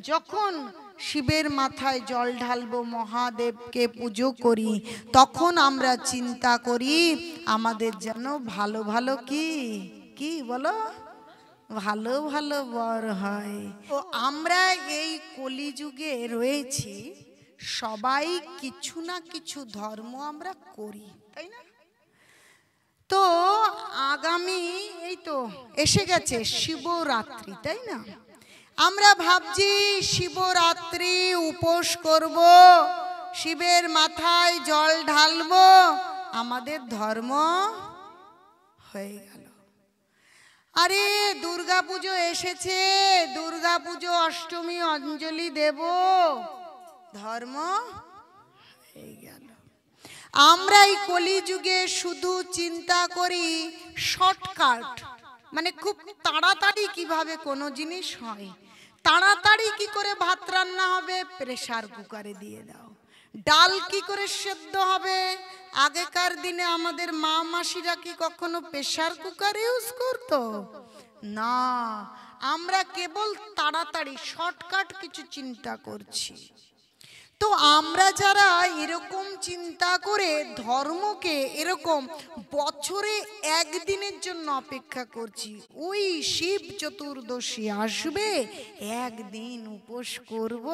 যখন শিবের মাথায় জল ঢালবো, মহাদেবকে পুজো করি, তখন আমরা চিন্তা করি আমাদের যেন ভালো ভালো কি কি বলো, ভালো ভালো বর হয়। তো আমরা এই কলিযুগে রয়েছি, সবাই কিছু না কিছু ধর্ম আমরা করি, তাই না? তো আগামী এই তো এসে গেছে শিবরাত্রি, তাই না? আমরা ভাবছি শিবরাত্রি উপোস করব, শিবের মাথায় জল ঢালবো, আমাদের ধর্ম হয়ে গেল। আরে দুর্গা পুজো এসেছে, দুর্গা পুজো অষ্টমী অঞ্জলি দেব, ধর্ম হয়ে গেল। আমরা এই কলিযুগে শুধু চিন্তা করি শর্টকাট, মানে খুব তাড়াতাড়ি কিভাবে কোনো জিনিস হয়, তাড়াতাড়ি কি করে ভাত রান্না হবে, প্রেসার কুকারে দিয়ে দাও। ডাল কি করে সেদ্ধ হবে, আগেকার দিনে আমাদের মা মাসিরা কি কখনো প্রেসার কুকার ইউজ করতো? না, আমরা কেবল তাড়াতাড়ি শর্টকাট কিছু চিন্তা করছি। তো আমরা যারা এরকম চিন্তা করে ধর্মকে এরকম বছরে একদিনের জন্য অপেক্ষা করছি, ওই শিব চতুর্দশী আসবে, একদিন উপোস করব,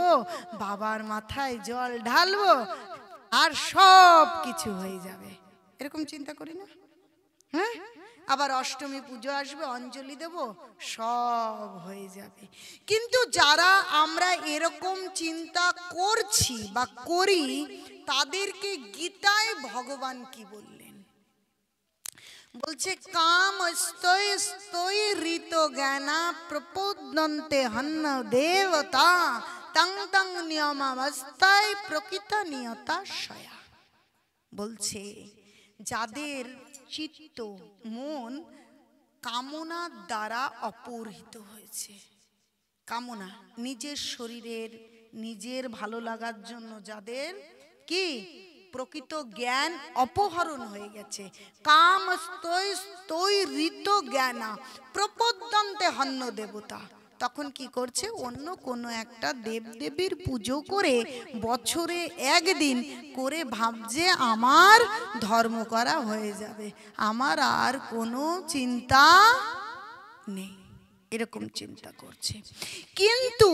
বাবার মাথায় জল ঢালবো, আর সব কিছু হয়ে যাবে, এরকম চিন্তা করি না? হ্যাঁ, আবার অষ্টমী পুজো আসবে, অঞ্জলি দেব, সব হয়ে যাবে। কিন্তু যারা আমরা এরকম চিন্তা করছি বা করি, তাদেরকে গীতায় ভগবান কি বললেন? বলছে কাম স্তৈ স্তৈ ঋত জ্ঞানা প্রপোদন্তে হন্ন দেবতা তং তং নিয়মাবস্থায় প্রকৃত নিয়তা সয়া। বলছে যাদের চিত্ত মন কামনার দ্বারা অপহৃত হয়েছে, কামনা নিজের শরীরের নিজের ভালো লাগার জন্য যাদের কি প্রকৃত জ্ঞান অপহরণ হয়ে গেছে, কাম স্তৈ স্তৈ ঋত জ্ঞানা প্রপোদন্তে হন্য দেবতা, তখন কি করছে, অন্য কোনো একটা দেবদেবীর পুজো করে বছরে একদিন করে ভাবছে আমার ধর্ম করা হয়ে যাবে, আমার আর কোনো চিন্তা নেই, এরকম চিন্তা করছে। কিন্তু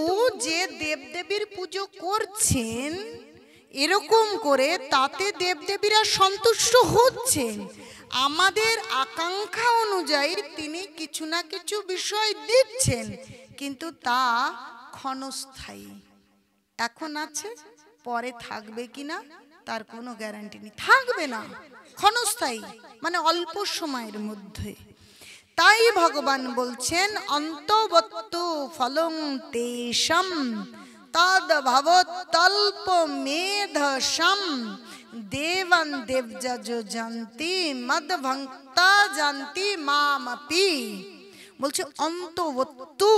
যে দেবদেবীর পুজো করছেন এরকম করে, তাতে দেবদেবীরা সন্তুষ্ট হচ্ছেন, আমাদের আকাঙ্ক্ষা অনুযায়ী তিনি কিছু না কিছু বিষয় দিচ্ছেন, কিন্তু তা ক্ষণস্থায়ী, এখন আছে পরে থাকবে কিনা তার কোনো গ্যারান্টি নেই, থাকবে না, ক্ষণস্থায়ী মানে অল্প সময়ের মধ্যে। তাই ভগবান বলছেন অন্তবত্তু ফলং তেষাম তদ ভবতল্প মেধসাম দেবন দেবযজ জানতি মদ ভক্তা জানতি মামপি। বলছে অন্তবত্তু,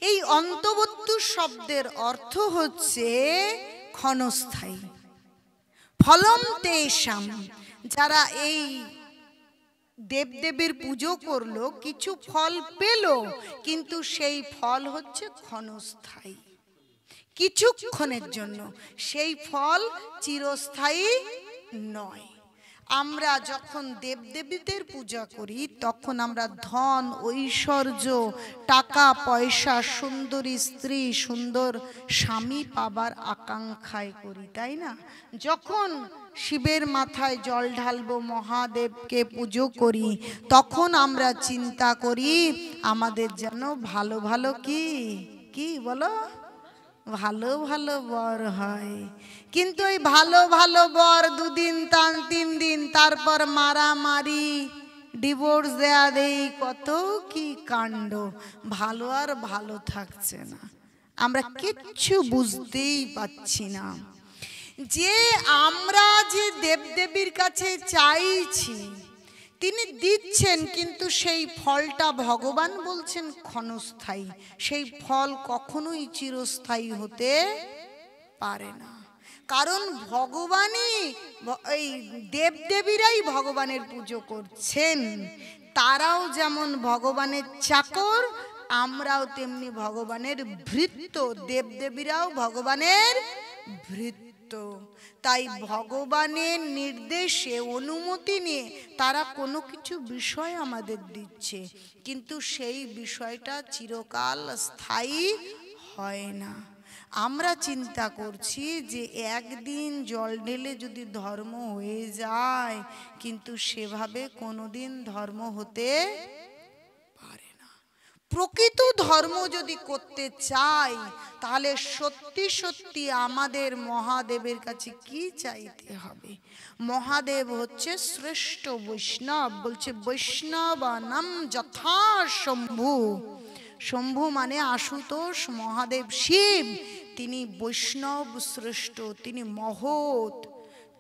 এই অন্তবত্তু শব্দের অর্থ হচ্ছে ক্ষণস্থায়ী। ফলম তেষাম, যারা এই দেবদেবীর পুজো করলো, কিছু ফল পেল, কিন্তু সেই ফল হচ্ছে ক্ষণস্থায়ী, কিছুক্ষণের জন্য, সেই ফল চিরস্থায়ী নয়। আমরা যখন দেবদেবীদের পূজা করি তখন আমরা ধন ঐশ্বর্য টাকা পয়সা সুন্দরী স্ত্রী সুন্দর স্বামী পাবার আকাঙ্ক্ষায় করি, তাই না? যখন শিবের মাথায় জল ঢালবো, মহাদেবকে পুজো করি, তখন আমরা চিন্তা করি আমাদের যেন ভালো ভালো কি কি বলো, ভালো ভালো বর হয়। কিন্তু ওই ভালো ভালো বর দুদিন তিন দিন, তারপর মারামারি, ডিভোর্স দেয়া দেই, কত কি কাণ্ড, ভালো আর ভালো থাকছে না, আমরা কিচ্ছু বুঝতেই পাচ্ছি না যে আমরা যে দেবদেবীর কাছে চাইছি তিনি দিচ্ছেন, কিন্তু সেই ফলটা ভগবান বলছেন ক্ষণস্থায়ী, সেই ফল কখনোই চিরস্থায়ী হতে পারে না। কারণ ভগবানই, এই দেবদেবীরাই ভগবানের পুজো করছেন, তারাও যেমন ভগবানের চাকর, আমরাও তেমনি ভগবানের ভৃত্য, দেবদেবীরাও ভগবানের ভৃত্য। তাই ভগবানের নির্দেশে অনুমতি নিয়ে তারা কোনো কিছু বিষয় আমাদের দিচ্ছে, কিন্তু সেই বিষয়টা চিরকাল স্থায়ী হয় না। আমরা চিন্তা করছি যে একদিন জল ঢেলে যদি ধর্ম হয়ে যায়, কিন্তু সেভাবে কোনোদিন ধর্ম হতে পারে না। প্রকৃত ধর্ম যদি করতে চাই, তাহলে সত্যি সত্যি আমাদের মহাদেবের কাছে কি চাইতে হবে? মহাদেব হচ্ছে শ্রেষ্ঠ বৈষ্ণব, বলছে বৈষ্ণবানাম যথা শম্ভু। শম্ভু মানে আশুতোষ, মহাদেব শিব, তিনি বৈষ্ণব শ্রেষ্ঠ, তিনি মহৎ,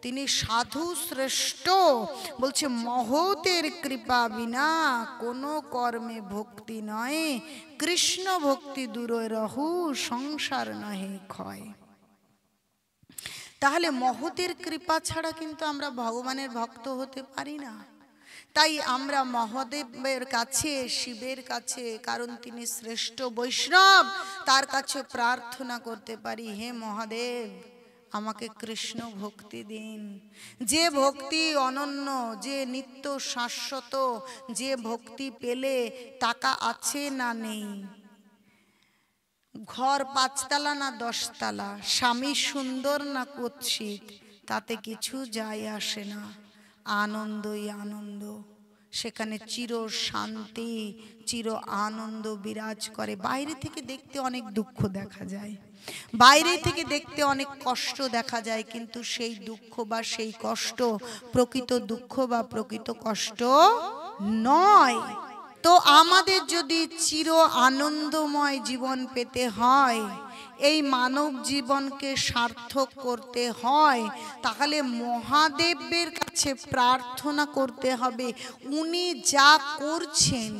তিনি সাধু শ্রেষ্ঠ। বলছে মহতের কৃপা বিনা কোনো কর্মে ভক্তি নয়, কৃষ্ণ ভক্তি দূরে রহু সংসার নহে ক্ষয়। তাহলে মহতের কৃপা ছাড়া কিন্তু আমরা ভগবানের ভক্ত হতে পারি না। তাই আমরা মহাদেবের কাছে, শিবের কাছে, কারণ তিনি শ্রেষ্ঠ বৈষ্ণব, তার কাছে প্রার্থনা করতে পারি, হে মহাদেব আমাকে কৃষ্ণ ভক্তি দিন। যে ভক্তি অনন্য, যে নিত্য শাশ্বত, যে ভক্তি পেলে টাকা আছে না নেই, ঘর 5 তলা না 10 তলা, স্বামী সুন্দর না কুৎসিত, তাতে কিছু যায় আসে না, আনন্দই আনন্দ। সেখানে চির শান্তি, চির আনন্দ বিরাজ করে। বাইরে থেকে দেখতে অনেক দুঃখ দেখা যায়, বাইরে থেকে দেখতে অনেক কষ্ট দেখা যায়, কিন্তু সেই দুঃখ বা সেই কষ্ট প্রকৃত দুঃখ বা প্রকৃত কষ্ট নয়। তো আমাদের যদি চির আনন্দময় জীবন পেতে হয়, এই মানব জীবনকে সার্থক করতে হয়, তাহলে মহাদেবের কাছে প্রার্থনা করতে হবে। উনি যা করছেন,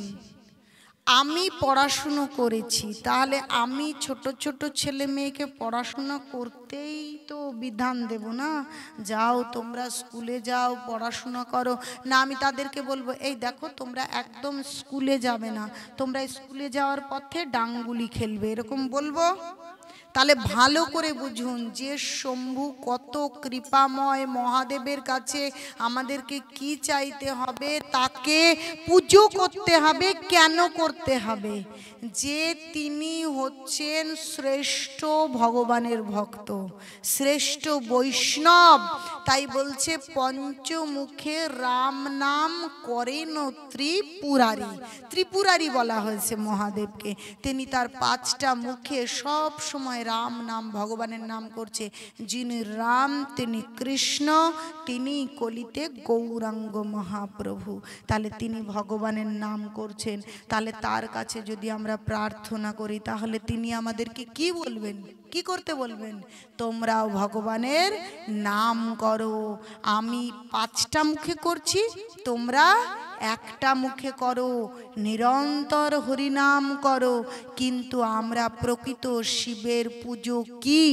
আমি পড়াশুনো করেছি, তাহলে আমি ছোট ছোট ছেলে মেয়েকে পড়াশোনা করতেই তো বিধান দেব না, যাও তোমরা স্কুলে যাও, পড়াশোনা করো না। আমি তাদেরকে বলবো, এই দেখো তোমরা একদম স্কুলে যাবে না, তোমরা স্কুলে যাওয়ার পথে ডাঙ্গুলি খেলবে, এরকম বলবো? তাহলে ভালো করে বুঝুন যে শম্ভু কত কৃপাময়। মহাদেবের কাছে আমাদেরকে কি চাইতে হবে? তাকে পুজো করতে হবে। কেন করতে হবে? যে তিনি হচ্ছেন শ্রেষ্ঠ ভগবানের ভক্ত, শ্রেষ্ঠ বৈষ্ণব। তাই বলছে পঞ্চমুখে রাম নাম করেন ত্রিপুরারি। ত্রিপুরারি বলা হয়েছে মহাদেবকে। তিনি তার 5টা মুখে সব সময় রাম নাম, ভগবানের নাম করছে। যিনি রাম তিনি কৃষ্ণ, তিনি কলিতে গৌরাঙ্গ মহাপ্রভু। তাহলে তিনি ভগবানের নাম করছেন। তাহলে তার কাছে যদি আমরা প্রার্থনা করি, তাহলে তিনি আমাদেরকে কি বলবেন, কি করতে বলবেন? তোমরাও ভগবানের নাম করো। আমি 5টা মুখে করছি, তোমরা একটা মুখে করো, নিরন্তর হরিনাম করো। কিন্তু আমরা প্রকৃত শিবের পুজো কি,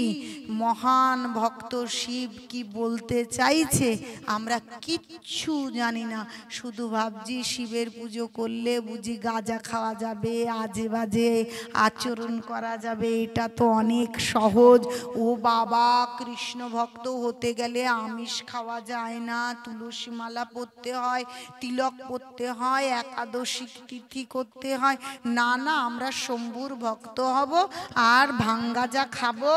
মহান ভক্ত শিব কি বলতে চাইছে আমরা কিচ্ছু জানি না। শুধু ভাবছি শিবের পুজো করলে বুঝি গাঁজা খাওয়া যাবে, আজে বাজে আচরণ করা যাবে, এটা তো অনেক সহজ। ও বাবা, কৃষ্ণ ভক্ত হতে গেলে আমিষ খাওয়া যায় না, তুলসী মালা পরতে হয়, তিলক পরতে হয়, একাদশী তিথি করতে হয়। না না, আমরা শম্ভুর ভক্ত হব আর ভাঙ্গাজা খাবো,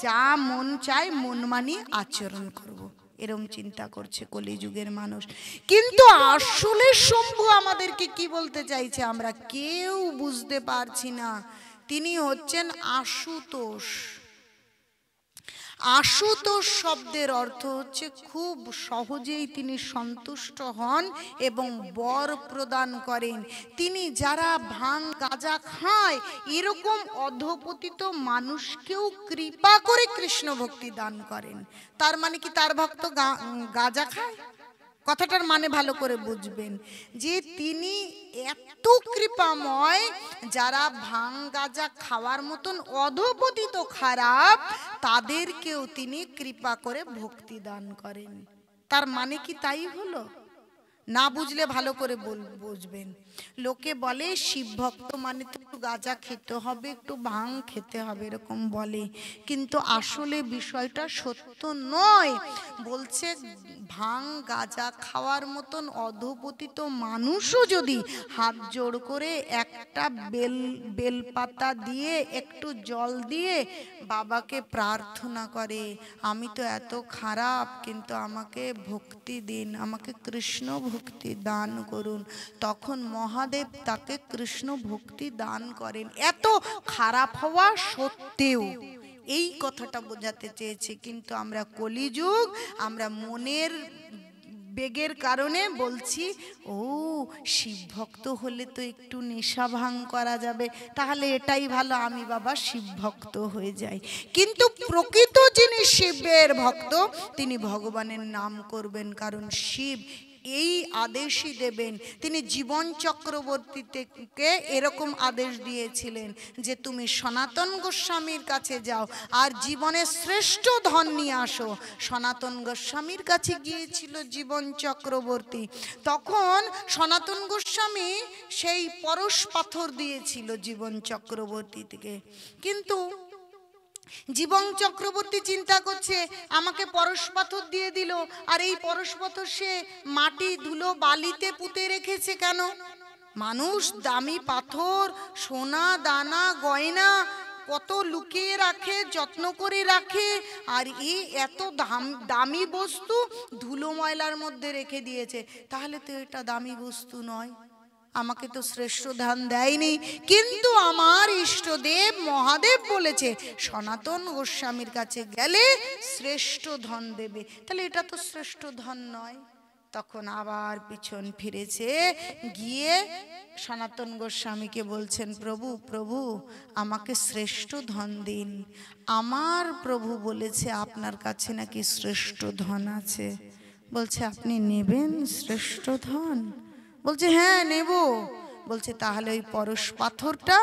যা মন চায় মন মানি আচরণ করব। এরম চিন্তা করছে কলিযুগের মানুষ। কিন্তু আসলে শম্ভু আমাদেরকে কি বলতে চাইছে আমরা কেউ বুঝতে পারছি না। তিনি হচ্ছেন আশুতোষ। আশুতোষ শব্দের অর্থ হচ্ছে খুব সহজেই তিনি সন্তুষ্ট হন এবং বর প্রদান করেন। তিনি যারা ভাং গাঁজা খায়, এরকম অধপতিত মানুষকেও কৃপা করে কৃষ্ণ ভক্তি দান করেন। তার মানে কি তার ভক্ত গাঁজা খায়? কথাটার মানে ভালো করে বুঝবেন যে তিনি এত কৃপাময়, যারা ভাং গাঁজা খাওয়ার মতন অধপতিত খারাপ, তাদেরকেও তিনি কৃপা করে ভক্তি দান করেন। তার মানে কি তাই হলো? না বুঝলে ভালো করে বুঝবেন। লোকে বলে শিব ভক্ত মানে তো একটু গাঁজা খেতে হবে, একটু ভাং খেতে হবে, এরকম বলে, কিন্তু আসলে বিষয়টা সত্য নয়। বলছে ভাং গাঁজা খাওয়ার মতন অধপতিত মানুষও যদি হাত জোড় করে একটা বেলপাতা দিয়ে একটু জল দিয়ে বাবাকে প্রার্থনা করে, আমি তো এত খারাপ, কিন্তু আমাকে ভক্তি দিন, আমাকে কৃষ্ণ ভক্তি দান করুন, তখন মহাদেব তাকে কৃষ্ণ ভক্তি দান করেন, এত খারাপ হওয়া সত্ত্বেও। এই কথাটা বোঝাতে চেয়েছে। কিন্তু আমরা কলিযুগ, আমরা মনের বেগের কারণে বলছি ও শিব ভক্ত হলে তো একটু নেশা ভাঙ করা যাবে, তাহলে এটাই ভালো, আমি বাবা শিব ভক্ত হয়ে যাই। কিন্তু প্রকৃত যিনি শিবের ভক্ত তিনি ভগবানের নাম করবেন, কারণ শিব এই আদেশই দেবেন। তিনি জীবন চক্রবর্তীকে এরকম আদেশ দিয়েছিলেন যে তুমি সনাতন গোস্বামীর কাছে যাও আর জীবনের শ্রেষ্ঠ ধন নিয়ে আসো। সনাতন গোস্বামীর কাছে গিয়েছিল জীবন চক্রবর্তী, তখন সনাতন গোস্বামী সেই পরশ পাথর দিয়েছিল জীবন চক্রবর্তীকে। কিন্তু জীবন চক্রবর্তী চিন্তা করছে আমাকে পরশ পাথর দিয়ে দিল, আর এই পরশ পাথর সে মাটি ধুলো বালিতে পুঁতে রেখেছে কেন? মানুষ দামি পাথর, সোনা দানা গয়না কত লুকিয়ে রাখে, যত্ন করে রাখে, আর এই এত দামি বস্তু ধুলো ময়লার মধ্যে রেখে দিয়েছে, তাহলে তো এটা দামি বস্তু নয়, আমাকে তো শ্রেষ্ঠ ধন দেয়নি। কিন্তু আমার ইষ্টদেব মহাদেব বলেছে সনাতন গোস্বামীর কাছে গেলে শ্রেষ্ঠ ধন দেবে, তাহলে এটা তো শ্রেষ্ঠ ধন নয়। তখন আবার পিছন ফিরেছে, গিয়ে সনাতন গোস্বামীকে বলছেন প্রভু প্রভু আমাকে শ্রেষ্ঠ ধন দিন, আমার প্রভু বলেছে আপনার কাছে নাকি শ্রেষ্ঠ ধন আছে। বলছে আপনি নেবেন শ্রেষ্ঠ ধন? বলছে হ্যাঁ নেব। বলছে তাহলে ওই পরশ পাথরটা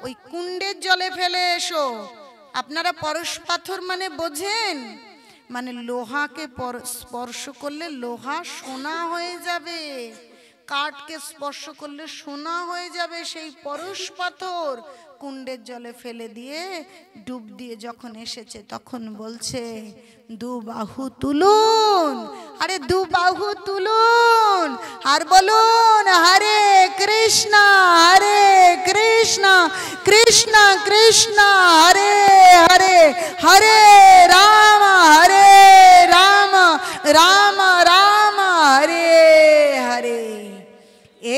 ওই কুণ্ডের জলে ফেলে এসো। আপনারা পরশ পাথর মানে বোঝেন? মানে লোহাকে স্পর্শ করলে লোহা সোনা হয়ে যাবে, কাঠকে স্পর্শ করলে সোনা হয়ে যাবে, সেই পরশ পাথর কুণ্ডের জলে ফেলে দিয়ে ডুব দিয়ে যখন এসেছে তখন বলছে দু বাহু তুলুন, আরে দু বাহু তুলুন আর বলুন হরে কৃষ্ণ কৃষ্ণ কৃষ্ণ হরে হরে, হরে রাম রাম রাম হরে হরে।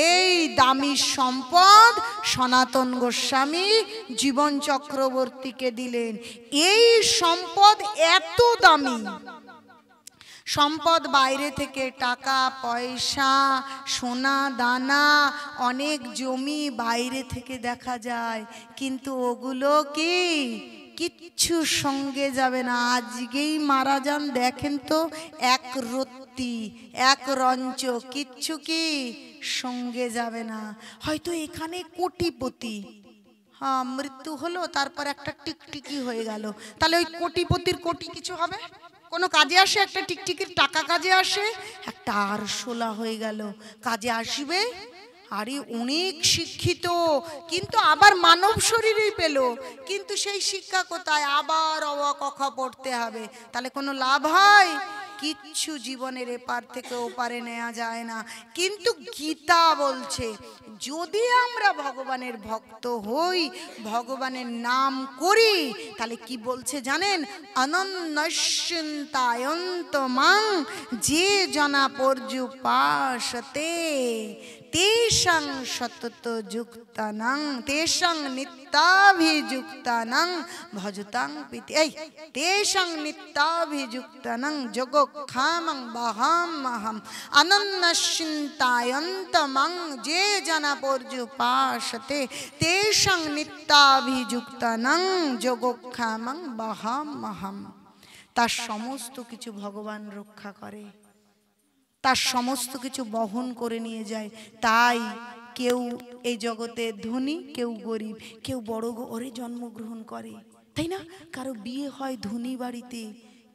এই দামি সম্পদ সনাতন গোস্বামী জীবন চক্রবর্তীকে দিলেন। এই সম্পদ এত দামি সম্পদ, বাইরে থেকে টাকা পয়সা সোনা দানা অনেক জমি বাইরে থেকে দেখা যায়, কিন্তু ওগুলো কি কিচ্ছু সঙ্গে যাবে না। আজকেই মারা যান দেখেন তো, এক রত্তি এক রঞ্চ কিচ্ছু কি সঙ্গে যাবে না। হয়তো এখানে কোটিপতি, হ্যাঁ মৃত্যু হলো, তারপর একটা টিকটিকি হয়ে গেল, তাহলে ওই কোটিপতির কোটি কিছু হবে? কোনো কাজে আসে? একটা টিকটিকির টাকা কাজে আসে? একটা আরশোলা হয়ে গেল, কাজে আসবে? আরে অনেক শিক্ষিত, কিন্তু আবার মানব শরীরই পেল, কিন্তু সেই শিক্ষা কোথায়? আবার অ আ ক খ পড়তে হবে, তাহলে কোনো লাভ হয়? কিচ্ছু জীবনের এপার থেকে ওপারে নেওয়া যায় না। কিন্তু গীতা বলছে যদি আমরা ভগবানের ভক্ত হই, ভগবানের নাম করি, তাহলে কি বলছে জানেন? অনন্যশ্চিন্তায়ন্তমাং যে জনা পর্যুপাসতে তেষাং সতত যুক্তানাং তেষাং নিত্যাভিযুক্তানাং ভজতাং পিতে। এই তেষাং নিত্যাভিযুক্তানাং যোগক্ষামং বহাম্যহম অনন্যশ্চিন্তায়ন্তমাং যে জনা পর্যুপাসতে তেষাং নিত্যাভিযুক্তানাং যোগক্ষামং বহাম্যহম। তার সমস্ত কিছু ভগবান রক্ষা করে, তার সমস্ত কিছু বহন করে নিয়ে যায়। তাই কেউ এই জগতে ধনী, কেউ গরিব, কেউ বড় ঘরে জন্মগ্রহণ করে, তাই না? কারো বিয়ে হয় ধনী বাড়িতে,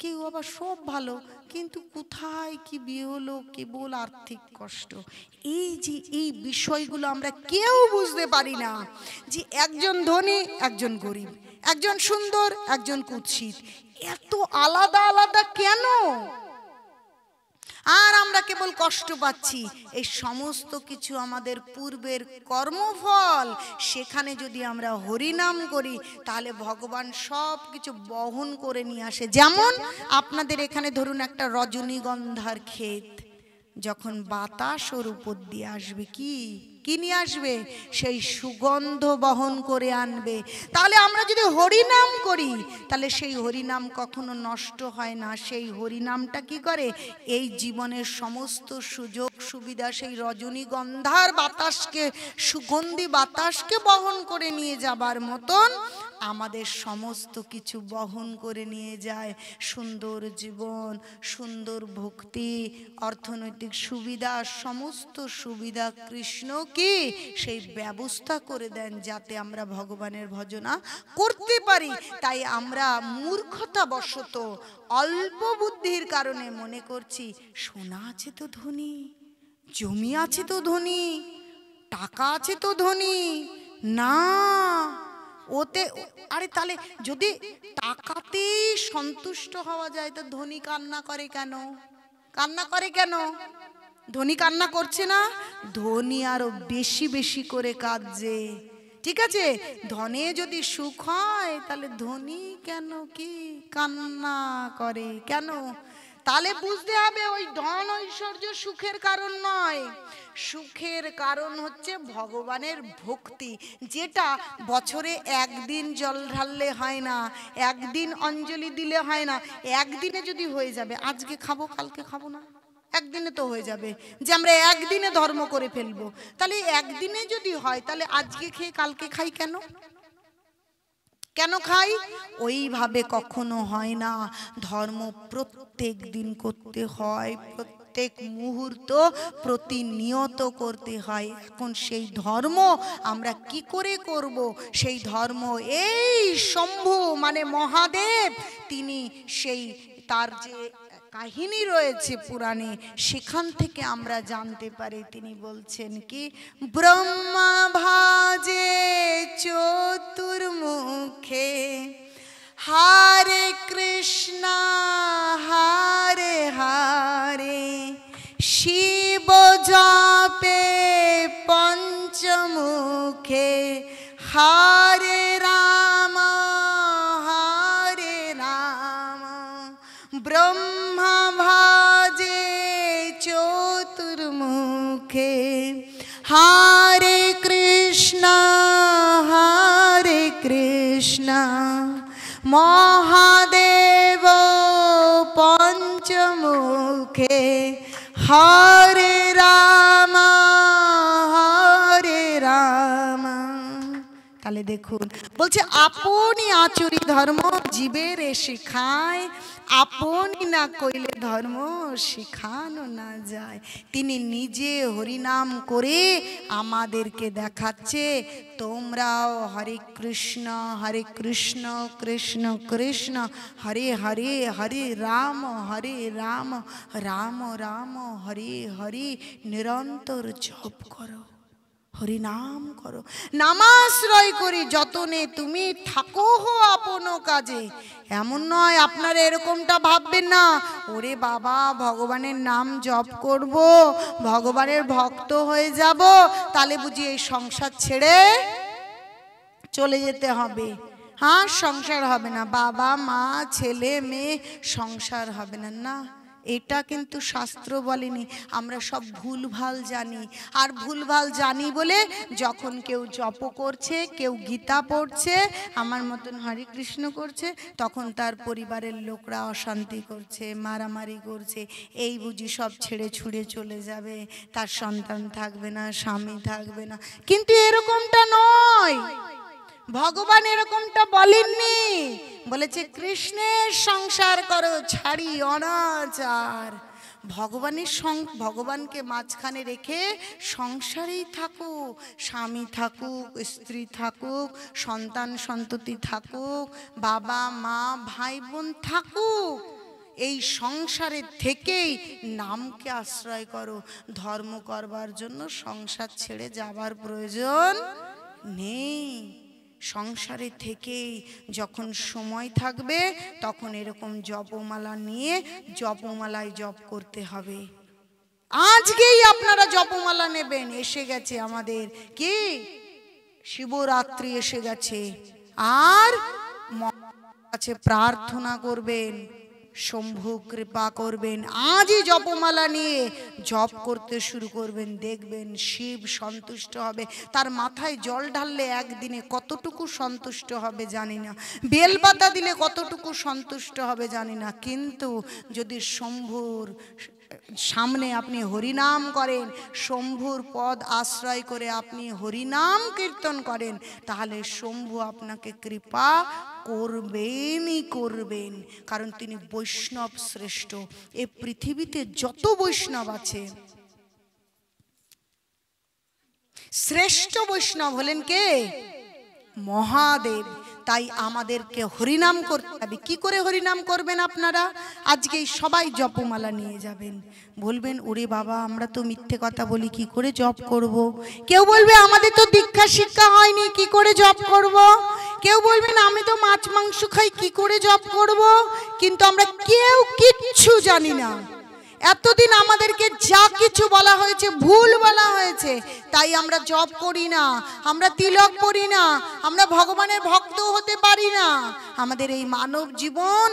কেউ আবার সব ভালো, কিন্তু কোথায় কি বিয়ে হলো, কেবল আর্থিক কষ্ট। এই যে এই বিষয়গুলো আমরা কেউ বুঝতে পারি না, যে একজন ধনী একজন গরিব, একজন সুন্দর একজন কুৎসিত, এত আলাদা আলাদা কেন? আর আমরা কেবল কষ্ট পাচ্ছি। এই সমস্ত কিছু আমাদের পূর্বের কর্মফল। সেখানে যদি আমরা হরিনাম করি তাহলে ভগবান সব কিছু বহন করে নিয়ে আসে। যেমন আপনাদের এখানে ধরুন একটা রজনীগন্ধার ক্ষেত, যখন বাতাস ওর উপর দিয়ে আসবে, কি কি নিয়ে আসবে? সেই সুগন্ধ বহন করে আনবে। তাহলে আমরা যদি হরিনাম করি তাহলে সেই হরিনাম কখনো নষ্ট হয় না। সেই হরিনামটা কি করে? এই জীবনের সমস্ত সুযোগ সুবিধা সেই রজনীগন্ধার বাতাসকে, সুগন্ধি বাতাসকে বহন করে নিয়ে যাবার মতন আমাদের সমস্ত কিছু বহন করে নিয়ে যায়। সুন্দর জীবন, সুন্দর ভক্তি, অর্থনৈতিক সুবিধা, সমস্ত সুবিধা কৃষ্ণ কি সেই ব্যবস্থা করে দেন, যাতে আমরা ভগবানের ভজনা করতে পারি। তাই আমরা মূর্খতা বশত, অল্প বুদ্ধির কারণে মনে করছি সোনা আছে তো ধনী, জমি আছে তো ধনী, টাকা আছে তো ধনী। না, ওতে আরে তাহলে যদি টাকাতেই সন্তুষ্ট হওয়া যায় তো ধনী কান্না করে কেন? কান্না করে কেন? ধনী কান্না করছে না, ধনী আরো বেশি বেশি করে কাঁদছে। ঠিক আছে, ধনে যদি সুখ হয় তাহলে ধনী কেন কি কান্না করে কেন? তাহলে বুঝতে হবে ওই ধন ঐশ্বর্য সুখের কারণ নয়। সুখের কারণ হচ্ছে ভগবানের ভক্তি, যেটা বছরে একদিন জল ঢাললে হয় না, একদিন অঞ্জলি দিলে হয় না। একদিনে যদি হয়ে যাবে, আজকে খাবো কালকে খাবো না, একদিনে তো হয়ে যাবে যে আমরা একদিনে ধর্ম করে ফেলবো। তাহলে একদিনে যদি হয় তাহলে আজকে খেয়ে কালকে খাই কেন? কেন খাই? ওইভাবে কখনো হয় না। ধর্ম প্রত্যেক দিন করতে হয়, প্রত্যেক মুহূর্ত প্রতিনিয়ত করতে হয়। এখন সেই ধর্ম আমরা কি করে করব? সেই ধর্ম এই শম্ভু মানে মহাদেব, তিনি সেই তার যে কাহিনী রয়েছে পুরাণে, সেখান থেকে আমরা জানতে পারি। তিনি বলছেন কি, ব্রহ্মা ভাজে চতুর্মুখে, হরে কৃষ্ণ হরে হরে, শিব জপে পঞ্চমুখে, হরে রাম হরে রাম। ব্রহ্মা ভাজে চতুর্মুখে, হরে কৃষ্ণ হরে কৃষ্ণ, মহাদেব পঞ্চমুখে, হরে রাম হরে রাম। তাহলে দেখুন বলছে, আপনি আচরি ধর্ম জীবের শিখায়, আপনি না কইলে ধর্ম শিখানো না যায়। তিনি নিজে হরিনাম করে আমাদেরকে দেখাচ্ছে, তোমরাও হরে কৃষ্ণ কৃষ্ণ কৃষ্ণ হরে হরে, হরে রাম রাম রাম হরে হরে নিরন্তর জপ করো, হরিনাম করো। নামাশ্রয় করি যতনে তুমি থাকো হো আপন কাজে। এমন নয়, আপনারা এরকমটা ভাববেন না, ওরে বাবা ভগবানের নাম জপ করব, ভগবানের ভক্ত হয়ে যাব, তাহলে বুঝি এই সংসার ছেড়ে চলে যেতে হবে। হ্যাঁ, সংসার হবে না, বাবা মা ছেলে মেয়ে সংসার হবে না। না, এটা কিন্তু শাস্ত্র বলেনি। আমরা সব ভুলভাল জানি, আর ভুলভাল জানি বলে যখন কেউ জপ করছে, কেউ গীতা পড়ছে, আমার মতন হরে কৃষ্ণ করছে, তখন তার পরিবারের লোকরা অশান্তি করছে, মারামারি করছে, এই বুঝি সব ছেড়ে ছুড়ে চলে যাবে, তার সন্তান থাকবে না, স্বামী থাকবে না। কিন্তু এরকমটা নয়, ভগবান এরকমটা বলেননি। বলেছে কৃষ্ণের সংসার করো, ছাড়ি অনাচার। ভগবানকে মাঝখানে রেখে সংসারেই থাকো, স্বামী থাকুক, স্ত্রী থাকুক, সন্তান সন্ততি থাকুক, বাবা মা ভাই বোন থাকুক, এই সংসারের থেকেই নামকে আশ্রয় করো। ধর্ম করবার জন্য সংসার ছেড়ে যাবার প্রয়োজন নেই। সংসারে থেকেই যখন সময় থাকবে তখন এরকম জপমালা নিয়ে জপমালায় জপ করতে হবে। আজকেই আপনারা জপমালা নেবেন। এসে গেছে আমাদের কি শিবরাত্রি এসে গেছে, আর কাছে প্রার্থনা করবেন, শম্ভু কৃপা করবেন। আজই জপমালা নিয়ে জপ করতে শুরু করবেন, দেখবেন শিব সন্তুষ্ট হবে। তার মাথায় জল ঢাললে একদিনে কতটুকু সন্তুষ্ট হবে জানি না, বেলপাতা দিলে কতটুকু সন্তুষ্ট হবে জানি না, কিন্তু যদি শম্ভুর সামনে আপনি হরিনাম করেন, শম্ভুর পদ আশ্রয় করে আপনি হরিনাম কীর্তন করেন, তাহলে শম্ভু আপনাকে কৃপা করবেনই করবেন। কারণ তিনি বৈষ্ণব শ্রেষ্ঠ। এই পৃথিবীতে যত বৈষ্ণব আছে, শ্রেষ্ঠ বৈষ্ণব হলেন কে? মহাদেব। তাই আমাদেরকে হরিনাম করতে হবে। কি করে হরিনাম করবেন আপনারা? আজকেই সবাই জপমালা নিয়ে যাবেন। বলবেন ওরে বাবা, আমরা তো মিথ্যে কথা বলি, কি করে জপ করব? কেউ বলবে আমাদের তো দীক্ষা শিক্ষা হয়নি, কি করে জপ করব? কেউ বলবেন আমি তো মাছ মাংস খাই, কি করে জপ করব? কিন্তু আমরা কেউ কিচ্ছু জানি না। এতদিন আমাদেরকে যা কিছু বলা হয়েছে ভুল বলা হয়েছে, তাই আমরা জপ করি না, আমরা তিলক পড়ি না, আমরা ভগবানের ভক্ত হতে পারি না। আমাদের এই মানব জীবন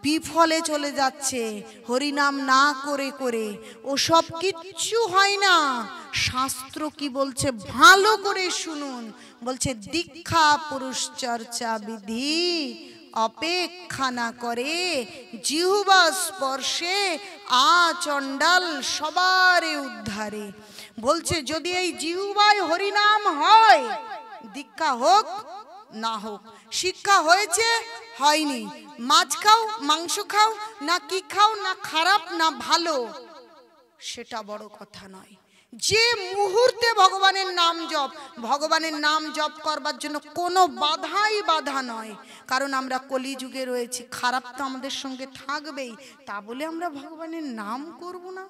বিফলে চলে যাচ্ছে হরিনাম না করে করে। ও সব কিচ্ছু হয় না। শাস্ত্র কি বলছে ভালো করে শুনুন। বলছে দীক্ষা পুরুষ চর্চা বিধি অপেক্ষা না করে, জিহ্বা স্পর্শে আচণ্ডাল সবারে উদ্ধারে। বলছে যদি এই জিহ্বায় হরিনাম হয়, দীক্ষা হোক না হোক, শিক্ষা হয়েছে হয়নি, মাছ খাও মাংস খাও না কি খাও, না খারাপ না ভালো, সেটা বড় কথা নয়। যে মুহূর্তে ভগবানের নাম জপ, ভগবানের নাম জপ করবার জন্য কোনো বাধাই বাধা নয়। কারণ আমরা কলিযুগে রয়েছি, খারাপ তো আমাদের সঙ্গে থাকবেই। তা বলে আমরা ভগবানের নাম করব না?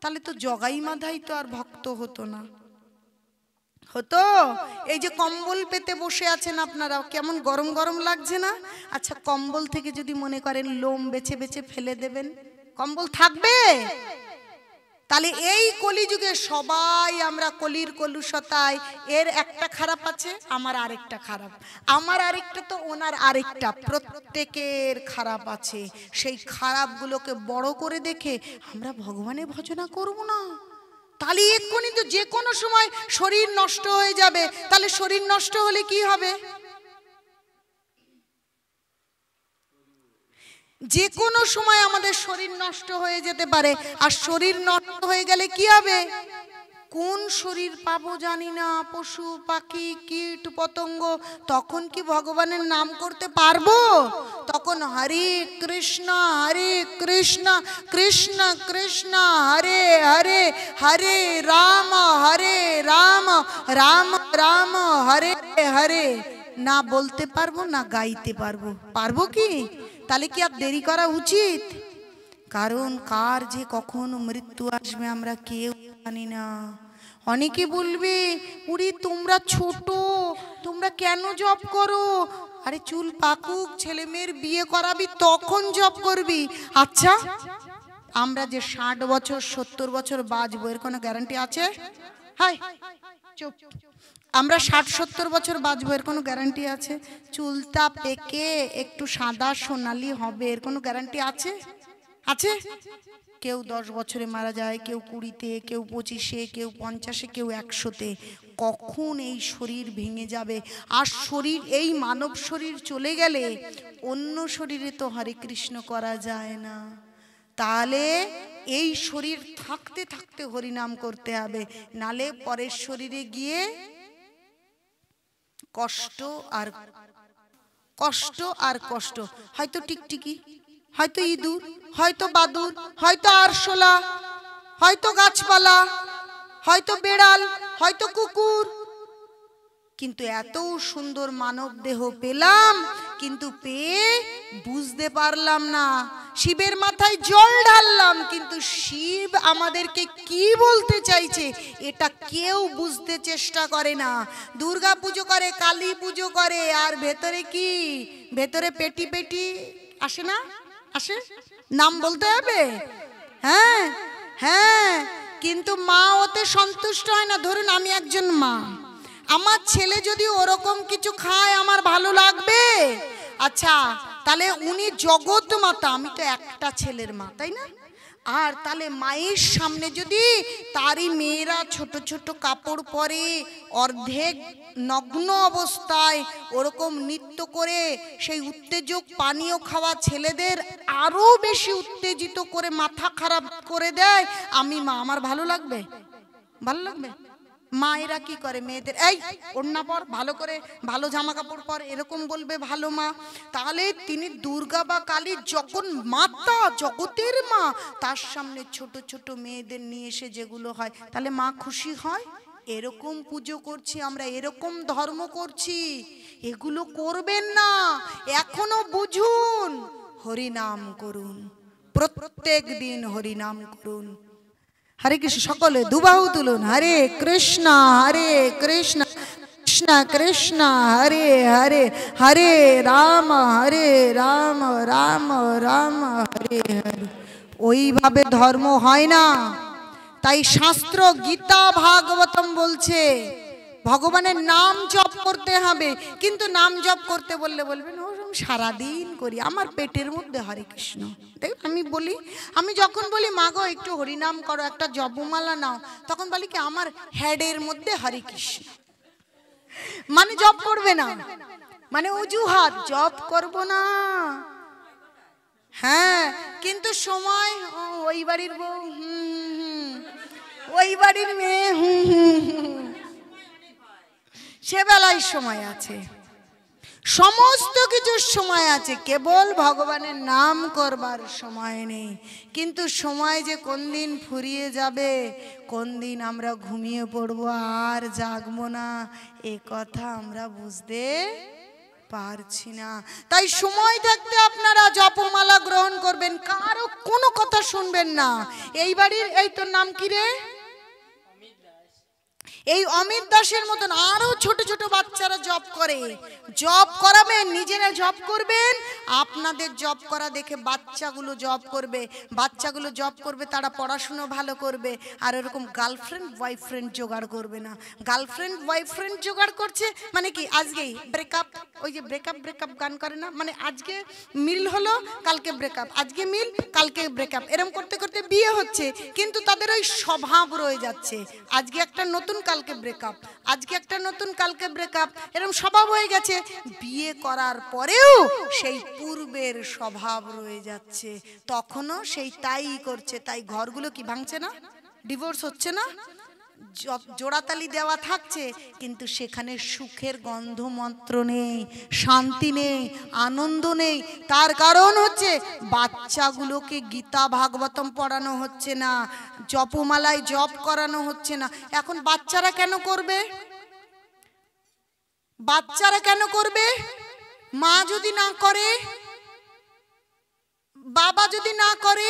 তাহলে তো জগাই মাধাই তো আর ভক্ত হতো না। হতো? এই যে কম্বল পেতে বসে আছেন আপনারা, কেমন গরম গরম লাগছে না? আচ্ছা, কম্বল থেকে যদি মনে করেন লোম বেছে বেছে ফেলে দেবেন, কম্বল থাকবে? তাহলে এই কলিযুগে সবাই আমরা কলির কলুষতায়, এর একটা খারাপ আছে, আমার আরেকটা খারাপ, আমার আরেকটা তো ওনার আরেকটা, প্রত্যেকের খারাপ আছে। সেই খারাপগুলোকে বড় করে দেখে আমরা ভগবানের ভজনা করব না। তাহলে এক্ষুনি তো যে কোনো সময় শরীর নষ্ট হয়ে যাবে। তাহলে শরীর নষ্ট হলে কি হবে? যে কোনো সময় আমাদের শরীর নষ্ট হয়ে যেতে পারে। আর শরীর নষ্ট হয়ে গেলে কি হবে? কোন শরীর পাবো জানি না, পশু পাখি কীট পতঙ্গ, তখন কি ভগবানের নাম করতে পারবো? তখন হরে কৃষ্ণ কৃষ্ণ কৃষ্ণ হরে হরে, হরে রাম রাম রাম হরে হরে না বলতে পারবো না গাইতে পারবো। পারবো কি? তাহলে কি আর দেরি করা উচিত? কারণ কার যে কখন মৃত্যু আসবে আমরা কেউ জানি না। অনেকে বলবে উরি তোমরা ছোট, তোমরা কেন জপ করো? আরে চুল পাকুক, ছেলে মেয়ের বিয়ে করাবি, তখন জপ করবি। আচ্ছা, আমরা যে 60 বছর 70 বছর বাঁচবো এর কোনো গ্যারান্টি আছে? হাই চুপ। আমরা 60-70 বছর বাঁচবো এর কোনো গ্যারান্টি আছে? চুলটা পেকে একটু সাদা সোনালি হবে এর কোনো গ্যারান্টি আছে? আছে? কেউ 10 বছরে মারা যায়, কেউ 20-তে, কেউ 25-এ, কেউ 50-এ, কেউ 100-তে। কখন এই শরীর ভেঙে যাবে? আর শরীর, এই মানব শরীর চলে গেলে অন্য শরীরে তো হরে কৃষ্ণ করা যায় না। তাহলে এই শরীর থাকতে থাকতে হরিনাম করতে হবে, নালে পরের শরীরে গিয়ে কষ্ট আর কষ্ট আর কষ্ট। হয়তো টিকটিকি, হয়তো ইঁদুর, হয়তো বাদুর, হয়তো আরশোলা, হয়তো গাছপালা, হয়তো বেড়াল, হয়তো কুকুর। কিন্তু এত সুন্দর মানব দেহ পেলাম, কিন্তু পেয়ে বুঝতে পারলাম না। শিবের মাথায় জল ঢাললাম, কিন্তু শিব আমাদেরকে কি বলতে চাইছে এটা কেউ বুঝতে চেষ্টা করে না। দুর্গা পুজো করে, কালী পুজো করে, আর ভেতরে কি, ভেতরে পেটি পেটি আসে না, আসে, নাম বলতে হবে। হ্যাঁ হ্যাঁ, কিন্তু মা ওতে সন্তুষ্ট হয় না। ধরুন আমি একজন মা, আমার ছেলে যদি ওরকম কিছু খায় আমার ভালো লাগবে? আচ্ছা, তাহলে উনি জগৎ মাতা, আমি তো একটা ছেলের মা, তাই না? আর তাহলে মায়ের সামনে যদি তারই মেয়েরা ছোট ছোট কাপড় পরে অর্ধেক নগ্ন অবস্থায় ওরকম নৃত্য করে সেই উত্তেজক পানীয় খাওয়া ছেলেদের আরো বেশি উত্তেজিত করে মাথা খারাপ করে দেয়, আমি মা, আমার ভালো লাগবে? ভালো লাগবে? মায়েরা কি করে, মেয়েদের এই ওড়না পর, ভালো করে ভালো জামা কাপড় পর, এরকম বলবে ভালো মা। তাহলে তিনি দুর্গা বা কালী যখন মাতা, জগতের মা, তার সামনে ছোট ছোট মেয়েদের নিয়ে এসে যেগুলো হয়, তাহলে মা খুশি হয়? এরকম পুজো করছি আমরা, এরকম ধর্ম করছি, এগুলো করবেন না। এখনো বুঝুন, হরিনাম করুন, প্রত্যেক দিন হরিনাম করুন। হরে কৃষ্ণ, সকলে দুবাহু তুলুন। হরে কৃষ্ণ কৃষ্ণ কৃষ্ণ হরে হরে, হরে রাম রাম রাম হরে হরে। ওইভাবে ধর্ম হয় না। তাই শাস্ত্র গীতা ভাগবতম বলছে ভগবানের নাম জপ করতে হবে। কিন্তু নাম জপ করতে বললে বলবেন ও সারাদিন করি, আমার পেটের মধ্যে হরে কৃষ্ণ। আমি বলি, আমি যখন বলি মা গো একটু হরিনাম করো, একটা জপমালা নাও, তখন বলি কি আমার হেডের মধ্যে হরে কৃষ্ণ, মানে জপ করবে না, মানে অজুহাত, জপ করব না। হ্যাঁ, কিন্তু সময় ওই বাড়ির বউ, ওই বাড়ির মেয়ে, সে বেলায় সময় আছে, সমস্ত কিছুর সময় আছে, কেবল ভগবানের নাম করবার সময় নেই। কিন্তু সময় যে কোন দিন ফুরিয়ে যাবে, কোন দিন আমরা ঘুমিয়ে পড়বো আর জাগবো না, এ কথা আমরা বুঝতে পারছি না। তাই সময় থাকতে আপনারা জপমালা গ্রহণ করবেন, কারো কোনো কথা শুনবেন না। এই বাড়ির, এই তোর নাম কি রে, এই অমিত দাসের মতন আরো ছোট ছোট বাচ্চারা জব করে, জব করাবেন, নিজেরা জব করবেন, আপনাদের জব করা দেখে বাচ্চাগুলো জব করবে, বাচ্চাগুলো জব করবে, তারা পড়াশুনো ভালো করবে। আর এরকম গার্লফ্রেন্ড বয়ফ্রেন্ড জোগাড় করবে না। গার্লফ্রেন্ড বয়ফ্রেন্ড জোগাড় করছে মানে কি, আজকেই ব্রেকআপ, ওই যে ব্রেকআপ ব্রেকআপ গান করে না, মানে আজকে মিল হলো কালকে ব্রেকআপ, আজকে মিল কালকে ব্রেকআপ, এরকম করতে করতে বিয়ে হচ্ছে। কিন্তু তাদের ওই স্বভাব রয়ে যাচ্ছে, আজকে একটা নতুন কালকে ব্রেকআপ, আজকে একটা নতুন কালকে ব্রেকআপ, এরকম স্বভাব হয়ে গেছে। বিয়ে করার পরেও সেই পূর্বের স্বভাব রয়ে যাচ্ছে, তখনও সেই তাই করছে। তাই ঘরগুলো কি ভাঙছে না, ডিভোর্স হচ্ছে না, জোড়াতালি দেওয়া থাকছে, কিন্তু সেখানে সুখের গন্ধ মাত্র নেই, শান্তি নেই, আনন্দ নেই। তার কারণ হচ্ছে বাচ্চাগুলোকে গীতা ভাগবতম পড়ানো হচ্ছে না, জপমালায় জপ করানো হচ্ছে না। এখন বাচ্চারা কেন করবে, বাচ্চারা কেন করবে? মা যদি না করে, বাবা যদি না করে,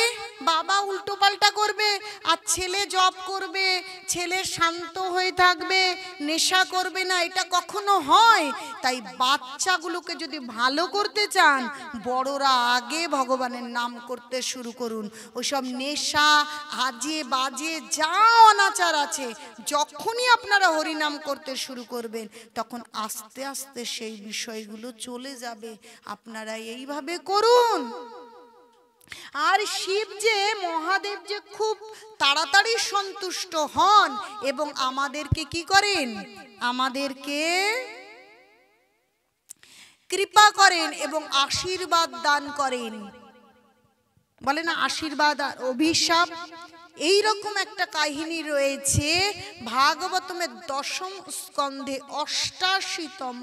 বাবা উল্টো পাল্টা করবে, আর ছেলে জব করবে, ছেলে শান্ত হয়ে থাকবে, নেশা করবে না, এটা কখনো হয়? তাই বাচ্চাগুলোকে যদি ভালো করতে চান, বড়রা আগে ভগবানের নাম করতে শুরু করুন। ওইসব নেশা, আজে বাজে যা অনাচার আছে, যখনই আপনারা হরিনাম করতে শুরু করবেন, তখন আস্তে আস্তে সেই বিষয়গুলো চলে যাবে। আপনারা এইভাবে করুন। আর শিব যে, মহাদেব যে খুব তাড়াতাড়ি সন্তুষ্ট হন এবং আমাদেরকে কি করেন, আমাদেরকে কৃপা করেন এবং আশীর্বাদ দান করেন। বলে না আশীর্বাদ আর অভিশাপ, এই রকম একটা কাহিনী রয়েছে ভাগবতমের 10ম স্কন্ধে 88তম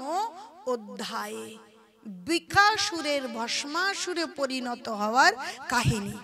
অধ্যায়ে, বৃকাসুরের ভস্মাসুরে পরিণত হওয়ার কাহিনী।